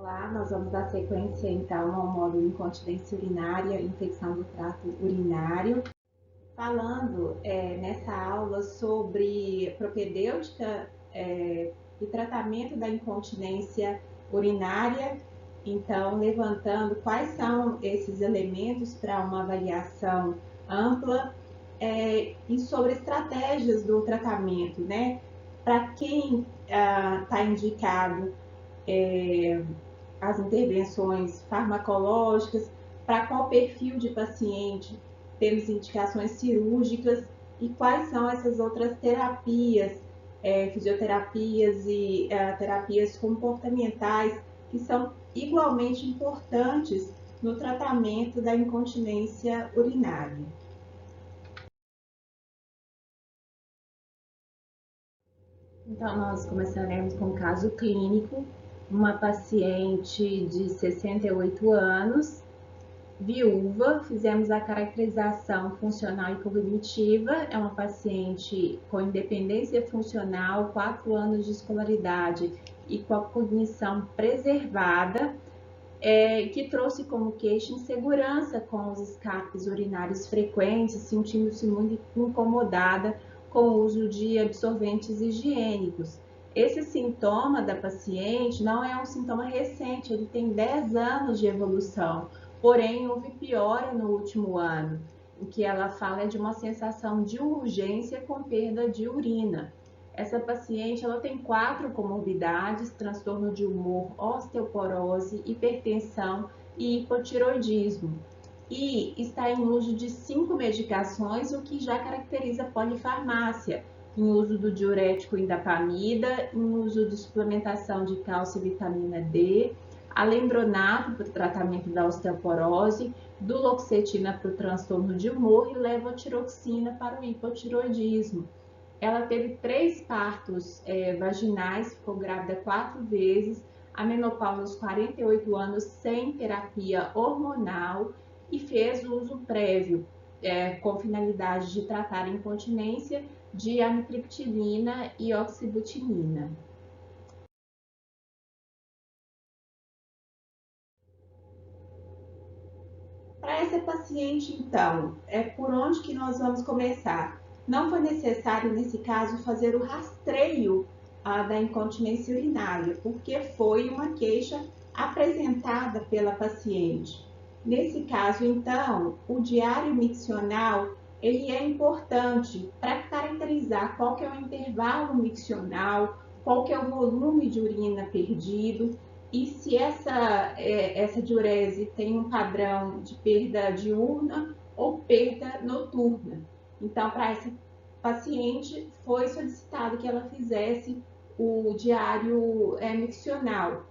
Olá, nós vamos dar sequência então ao módulo incontinência urinária, infecção do trato urinário, falando nessa aula sobre propedêutica e tratamento da incontinência urinária, então levantando quais são esses elementos para uma avaliação ampla e sobre estratégias do tratamento, né? Para quem está indicado as intervenções farmacológicas, para qual perfil de paciente temos indicações cirúrgicas e quais são essas outras terapias, fisioterapias e terapias comportamentais que são igualmente importantes no tratamento da incontinência urinária. Então, nós começaremos com um caso clínico, uma paciente de 68 anos, viúva, fizemos a caracterização funcional e cognitiva, é uma paciente com independência funcional, 4 anos de escolaridade e com a cognição preservada, que trouxe como queixa insegurança com os escapes urinários frequentes, sentindo-se muito incomodada com o uso de absorventes higiênicos. Esse sintoma da paciente não é um sintoma recente, ele tem 10 anos de evolução, porém houve piora no último ano. O que ela fala é de uma sensação de urgência com perda de urina. Essa paciente ela tem 4 comorbidades: transtorno de humor, osteoporose, hipertensão e hipotiroidismo. E está em uso de 5 medicações, o que já caracteriza polifarmácia, em uso do diurético indapamida, em uso de suplementação de cálcio e vitamina D, alendronato para o tratamento da osteoporose, duloxetina para o transtorno de humor e levotiroxina para o hipotiroidismo. Ela teve 3 partos vaginais, ficou grávida 4 vezes, a menopausa aos 48 anos sem terapia hormonal e fez uso prévio com finalidade de tratar a incontinência de amitriptilina e oxibutinina. Para essa paciente, então, por onde que nós vamos começar? Não foi necessário, nesse caso, fazer o rastreio da incontinência urinária, porque foi uma queixa apresentada pela paciente. Nesse caso, então, o diário miccional ele é importante para caracterizar qual que é o intervalo miccional, qual que é o volume de urina perdido, e se essa diurese tem um padrão de perda diurna ou perda noturna. Então, para essa paciente, foi solicitado que ela fizesse o diário miccional,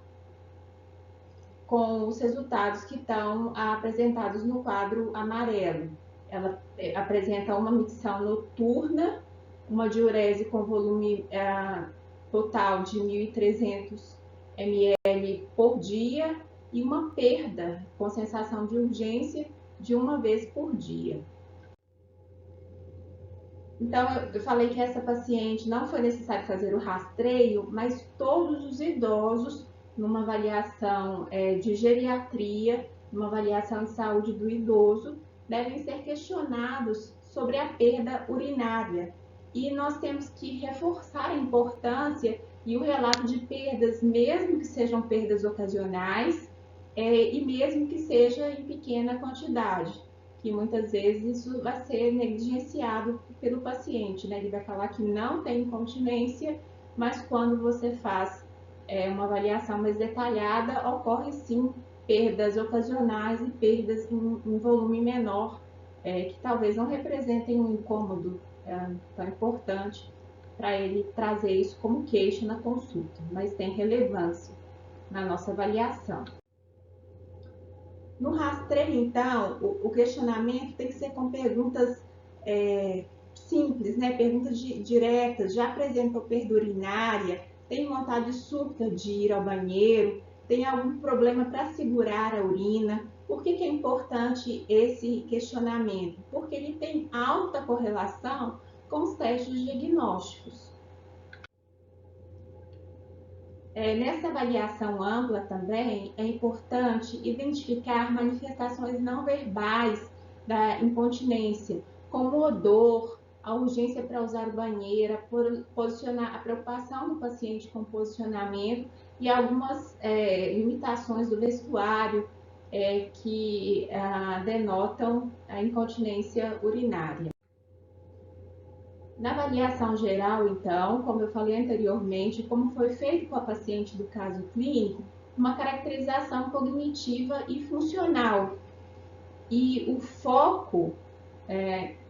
com os resultados que estão apresentados no quadro amarelo. Ela apresenta uma micção noturna, uma diurese com volume total de 1.300 ml por dia e uma perda com sensação de urgência de uma vez por dia. Então, eu falei que essa paciente não foi necessário fazer o rastreio, mas todos os idosos, numa avaliação de geriatria, numa avaliação de saúde do idoso, devem ser questionados sobre a perda urinária. E nós temos que reforçar a importância e o relato de perdas, mesmo que sejam perdas ocasionais e mesmo que seja em pequena quantidade, que muitas vezes isso vai ser negligenciado pelo paciente, né? Ele vai falar que não tem incontinência, mas quando você faz uma avaliação mais detalhada, ocorre sim perdas ocasionais e perdas em volume menor, que talvez não representem um incômodo tão importante para ele trazer isso como queixa na consulta, mas tem relevância na nossa avaliação. No rastreio, então, o questionamento tem que ser com perguntas simples, né? Perguntas diretas. Já apresentou perda urinária? Tem vontade súbita de ir ao banheiro? Tem algum problema para segurar a urina? Por que é importante esse questionamento? Porque ele tem alta correlação com os testes diagnósticos. Nessa avaliação ampla também é importante identificar manifestações não verbais da incontinência, como odor, a urgência para usar o banheiro, posicionar a preocupação do paciente com o posicionamento e algumas limitações do vestuário que denotam a incontinência urinária. Na avaliação geral, então, como eu falei anteriormente, como foi feito com a paciente do caso clínico, uma caracterização cognitiva e funcional. E o foco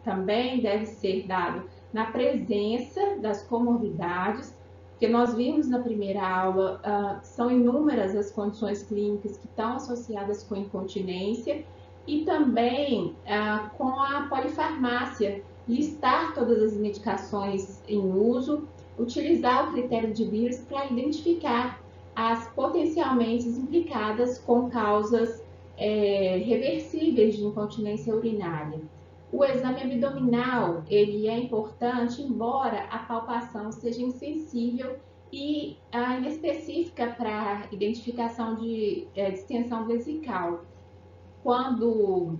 também deve ser dado na presença das comorbidades, porque nós vimos na primeira aula que são inúmeras as condições clínicas que estão associadas com incontinência, e também com a polifarmácia, listar todas as medicações em uso, utilizar o critério de Beers para identificar as potencialmente implicadas com causas reversíveis de incontinência urinária. O exame abdominal ele é importante, embora a palpação seja insensível e inespecífica para identificação de distensão vesical. Quando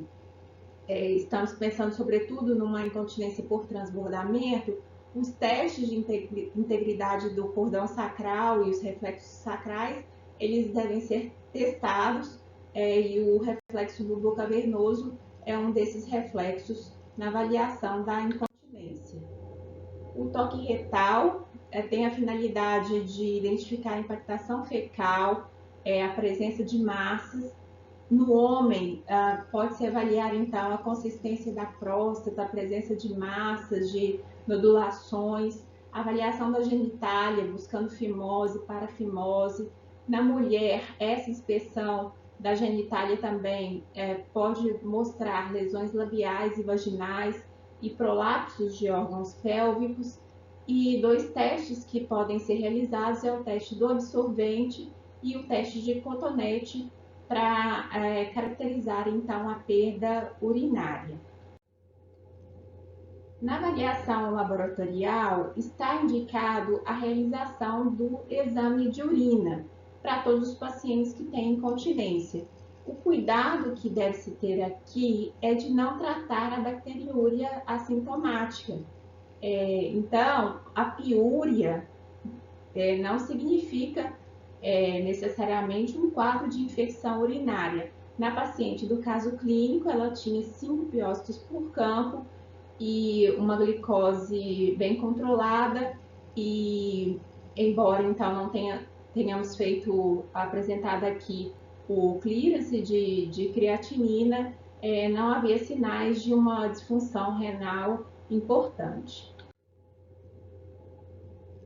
estamos pensando sobretudo numa incontinência por transbordamento, os testes de integridade do cordão sacral e os reflexos sacrais, eles devem ser testados e o reflexo bulbo cavernoso é um desses reflexos na avaliação da incontinência. O toque retal tem a finalidade de identificar a impactação fecal, a presença de massas. No homem, pode-se avaliar, então, a consistência da próstata, a presença de massas, de nodulações, a avaliação da genitália, buscando fimose, parafimose. Na mulher, essa inspeção da genitália também pode mostrar lesões labiais e vaginais e prolapsos de órgãos pélvicos. E dois testes que podem ser realizados é o teste do absorvente e o teste de cotonete, para caracterizar então a perda urinária. Na avaliação laboratorial está indicado a realização do exame de urina para todos os pacientes que têm incontinência. O cuidado que deve se ter aqui é de não tratar a bacteriúria assintomática. Então, a piúria não significa necessariamente um quadro de infecção urinária. Na paciente do caso clínico, ela tinha 5 piócitos por campo e uma glicose bem controlada, e embora então não tenhamos apresentado aqui o clearance de creatinina, não havia sinais de uma disfunção renal importante.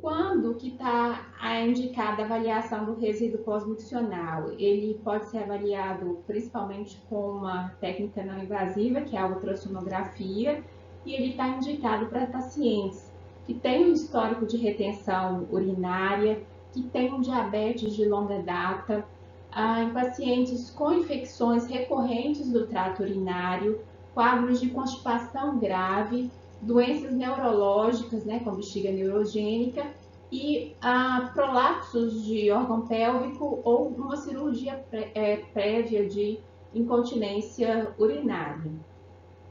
Quando que está indicada a avaliação do resíduo pós-miccional? Ele pode ser avaliado principalmente com uma técnica não invasiva, que é a ultrassonografia, e ele está indicado para pacientes que têm um histórico de retenção urinária, que têm um diabetes de longa data, em pacientes com infecções recorrentes do trato urinário, quadros de constipação grave, doenças neurológicas, com bexiga neurogênica, e prolapsos de órgão pélvico ou uma cirurgia prévia de incontinência urinária.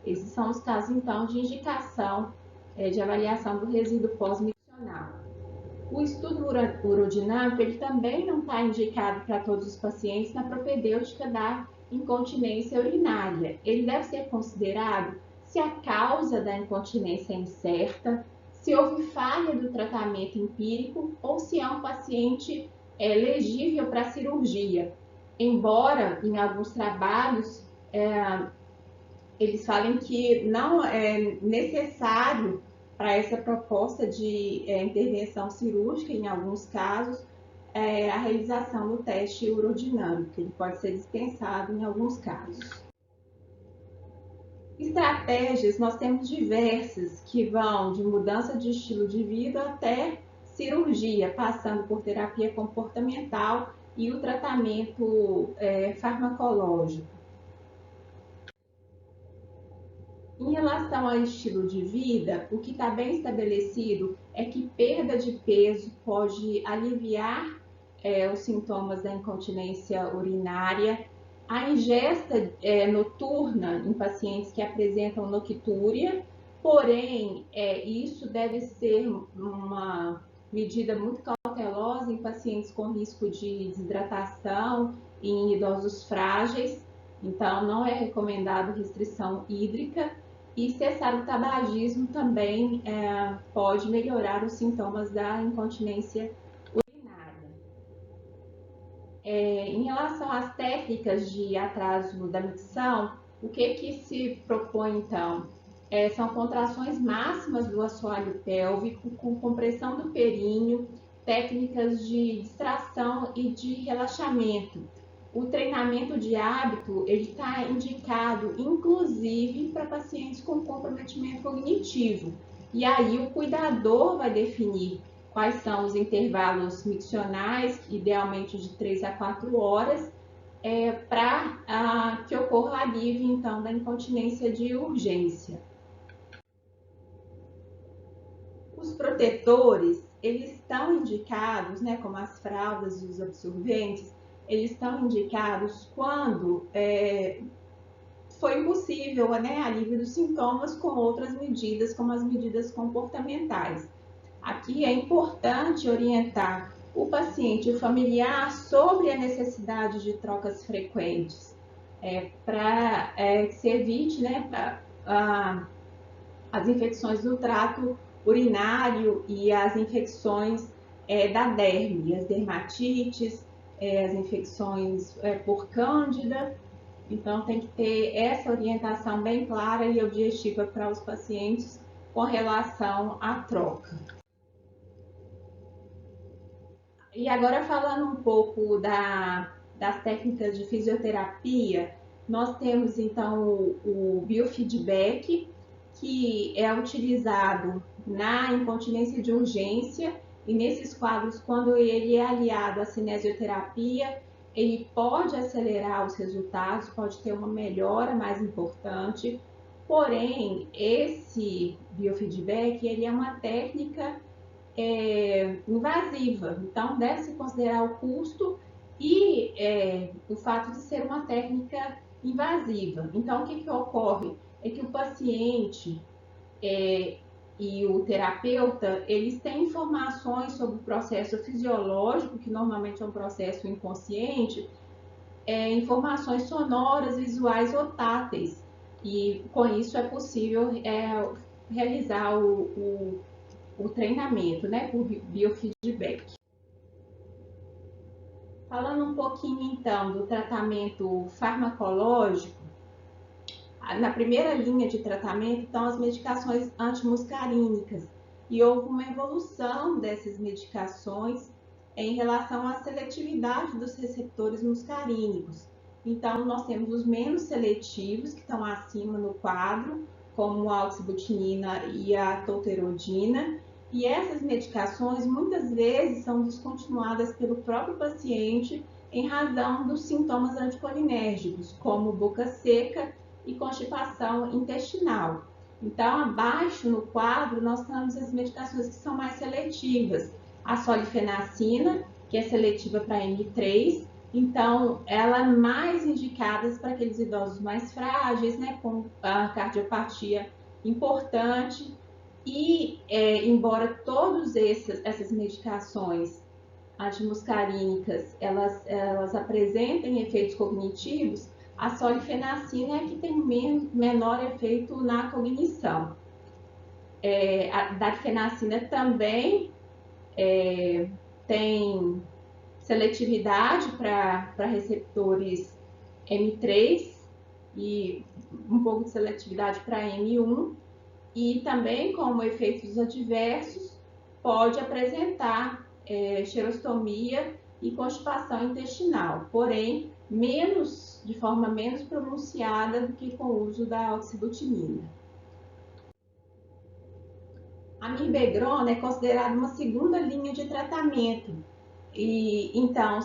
Esses são os casos, então, de indicação de avaliação do resíduo pós-miccional. O estudo urodinâmico ele também não está indicado para todos os pacientes na propedêutica da incontinência urinária. Ele deve ser considerado se a causa da incontinência é incerta, se houve falha do tratamento empírico ou se é um paciente elegível para cirurgia. Embora em alguns trabalhos eles falem que não é necessário para essa proposta de intervenção cirúrgica, em alguns casos, a realização do teste urodinâmico. Ele pode ser dispensado em alguns casos. Estratégias, nós temos diversas, que vão de mudança de estilo de vida até cirurgia, passando por terapia comportamental e o tratamento farmacológico. Em relação ao estilo de vida, o que está bem estabelecido é que perda de peso pode aliviar os sintomas da incontinência urinária, a ingesta noturna em pacientes que apresentam noctúria, porém, isso deve ser uma medida muito cautelosa em pacientes com risco de desidratação e em idosos frágeis, então não é recomendado restrição hídrica, e cessar o tabagismo também pode melhorar os sintomas da incontinência urinária. Em relação às técnicas de atraso da micção, o que se propõe então? São contrações máximas do assoalho pélvico com compressão do períneo, técnicas de distração e de relaxamento. O treinamento de hábito está indicado, inclusive, para pacientes com comprometimento cognitivo. E aí o cuidador vai definir quais são os intervalos miccionais, idealmente de 3 a 4 horas, para que ocorra alívio, então, da incontinência de urgência. Os protetores, eles estão indicados, né, como as fraldas e os absorventes, eles estão indicados quando foi impossível, né, alívio dos sintomas com outras medidas, como as medidas comportamentais. Aqui é importante orientar o paciente e o familiar sobre a necessidade de trocas frequentes, para que se evite, né, as infecções do trato urinário e as infecções da derme, as dermatites, as infecções por cândida. Então, tem que ter essa orientação bem clara e objetiva para os pacientes com relação à troca. E agora, falando um pouco das técnicas de fisioterapia, nós temos então o biofeedback, que é utilizado na incontinência de urgência, e nesses quadros, quando ele é aliado à cinesioterapia, ele pode acelerar os resultados, pode ter uma melhora mais importante. Porém, esse biofeedback, ele é uma técnica invasiva, então deve-se considerar o custo e o fato de ser uma técnica invasiva. Então, o que ocorre? É que o paciente e o terapeuta, eles têm informações sobre o processo fisiológico, que normalmente é um processo inconsciente, informações sonoras, visuais ou táteis, e com isso é possível realizar o treinamento, né, por biofeedback. Falando um pouquinho então do tratamento farmacológico, na primeira linha de tratamento estão as medicações antimuscarínicas, e houve uma evolução dessas medicações em relação à seletividade dos receptores muscarínicos. Então, nós temos os menos seletivos, que estão acima no quadro, como a oxabutinina e a tolterodina, e essas medicações muitas vezes são descontinuadas pelo próprio paciente em razão dos sintomas anticolinérgicos, como boca seca e constipação intestinal. Então, abaixo no quadro, nós temos as medicações que são mais seletivas. A solifenacina, que é seletiva para M3, então ela é mais indicada para aqueles idosos mais frágeis, né, com a cardiopatia importante. E, embora todas essas medicações antimuscarínicas, elas apresentem efeitos cognitivos, a solifenacina é que tem menor efeito na cognição. A difenacina também tem seletividade para receptores M3 e um pouco de seletividade para M1, e também, como efeitos adversos, pode apresentar xerostomia e constipação intestinal, porém, de forma menos pronunciada do que com o uso da oxabutinina. A mirbegrona é considerada uma segunda linha de tratamento, e então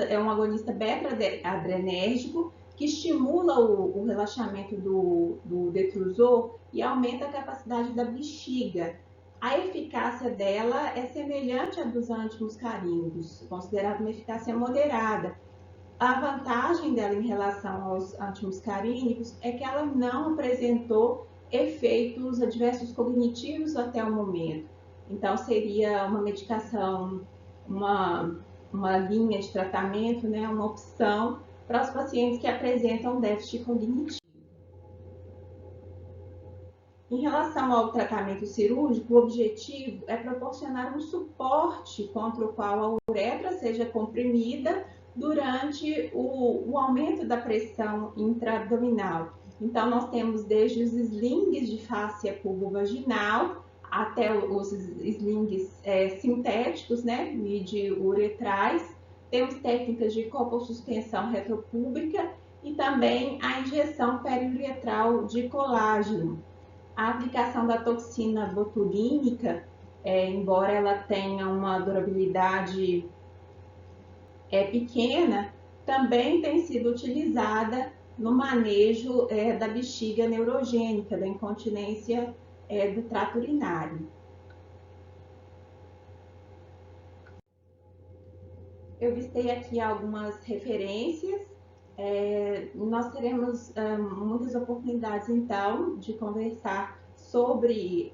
é um agonista beta-adrenérgico que estimula o relaxamento do detrusor e aumenta a capacidade da bexiga A eficácia dela é semelhante à dos antimuscarínicos, considerada uma eficácia moderada. A vantagem dela em relação aos antimuscarínicos é que ela não apresentou efeitos adversos cognitivos até o momento. Então, seria uma medicação, uma, uma linha de tratamento, né, uma opção para os pacientes que apresentam déficit cognitivo. Em relação ao tratamento cirúrgico, o objetivo é proporcionar um suporte contra o qual a uretra seja comprimida durante o aumento da pressão intraabdominal. Então, nós temos desde os slings de fáscia pubovaginal até os slings sintéticos, né, midi-uretrais. Temos técnicas de coposuspensão retropúbica e também a injeção periuretral de colágeno. A aplicação da toxina botulínica, embora ela tenha uma durabilidade pequena, também tem sido utilizada no manejo da bexiga neurogênica, da incontinência do trato urinário. Eu listei aqui algumas referências. Nós teremos muitas oportunidades, então, de conversar sobre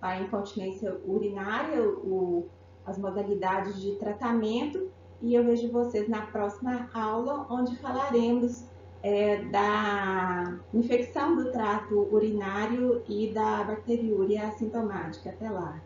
a incontinência urinária, as modalidades de tratamento, e eu vejo vocês na próxima aula, onde falaremos da infecção do trato urinário e da bacteriúria assintomática. Até lá!